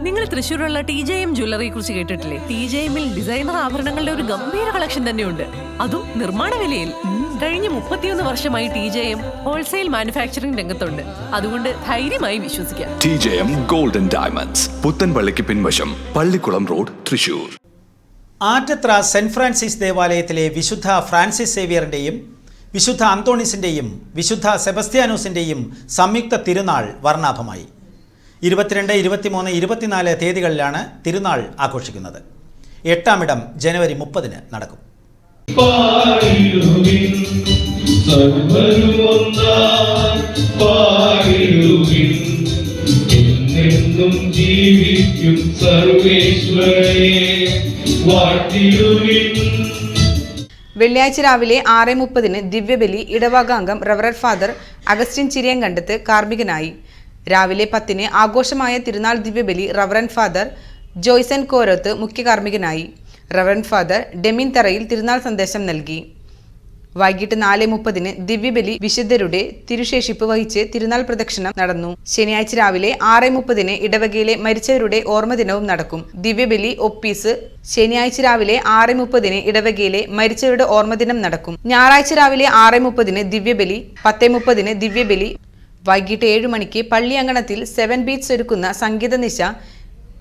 നിങ്ങൾ തൃശ്ശൂരുള്ള TJM ജ്വല്ലറിയെ കുറിച്ച് കേട്ടിട്ടില്ലേ? TJMൽ ഡിസൈനർ ആഭരണങ്ങളുടെ ഒരു ഗംഭീര കളക്ഷൻ തന്നെയുണ്ട്, അതും നിർമ്മാണ വിലയിൽ. കഴിഞ്ഞ 31 വർഷമായി TJM ഹോൾസെയിൽ മാനുഫാക്ചറിംഗ് രംഗത്തുണ്ട്. അതുകൊണ്ട് ധൈര്യമായി വിശ്വസിക്കാം. TJM ഗോൾഡൻ ഡയമണ്ട്സ്, പുത്തൻപള്ളിക്ക് പിൻവശം, പള്ളിക്കുളം road, Thrissur. Attathra saint Francis ദേവാലയത്തിലെ വിശുദ്ധ ഫ്രാൻസിസ് സേവിയറിൻ്റെയും വിശുദ്ധ അന്തോണീസിൻ്റെയും വിശുദ്ധ സെബസ്ത്യാനോസിൻ്റെയും സംയുക്ത തിരുനാൾ വർണ്ണാഭമായി. 22, 23, 24 തീയതികളിലാണ് തിരുനാൾ ആഘോഷിക്കുന്നത്. 8ാം ഇടം ജനുവരി 30 നടക്കും. വെള്ളിയാഴ്ച രാവിലെ 6:30 ദിവ്യബലി ഇടവകാംഗം റവറന്റ് ഫാദർ അഗസ്റ്റിൻ ചിരിയങ്കണ്ടത്ത് കാർമ്മികനായി. രാവിലെ 10 ആഘോഷമായ തിരുനാൾ ദിവ്യബലി റവറന്റ് ഫാദർ ജോയ്സൻ കോരത്ത് മുഖ്യ കാർമ്മികനായി. റവറന്റ് ഫാദർ ഡെമിൻ തറയിൽ തിരുനാൾ സന്ദേശം നൽകി. വൈകിട്ട് 4:30 ദിവ്യബലി വിശുദ്ധരുടെ തിരുശേഷിപ്പ് വഹിച്ച് തിരുനാൾ പ്രദക്ഷിണം നടന്നു. ശനിയാഴ്ച രാവിലെ 6:30 ഇടവകയിലെ മരിച്ചവരുടെ ഓർമ്മദിനവും നടക്കും. ദിവ്യബലി ഒപ്പീസ് ശനിയാഴ്ച രാവിലെ 6:30 ഇടവകയിലെ മരിച്ചവരുടെ ഓർമ്മദിനം നടക്കും. ഞായറാഴ്ച രാവിലെ 6:30 ദിവ്യബലി, 10:30 ദിവ്യബലി, വൈകിട്ട് 7 മണിക്ക് പള്ളി അങ്കണത്തിൽ 7 ബീറ്റ്സ് ഒരുക്കുന്ന സംഗീത നിശ,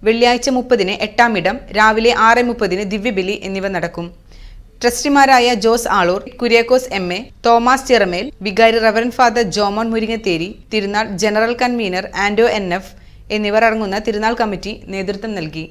വെള്ളിയാഴ്ച 30 8ാം ഇടം, രാവിലെ 6:30 ദിവ്യബലി എന്നിവ നടക്കും. ട്രസ്റ്റിമാരായ ജോസ് ആളൂർ, കുര്യാക്കോസ് MA, തോമസ് ചിറമേൽ, വികാരി റവറന്റ് ഫാദർ ജോമോൻ മുരിങ്ങത്തേരി, തിരുനാൾ ജനറൽ കൺവീനർ ആൻഡോ NF എന്നിവർ അടങ്ങുന്ന തിരുനാൾ കമ്മിറ്റി നേതൃത്വം നൽകി.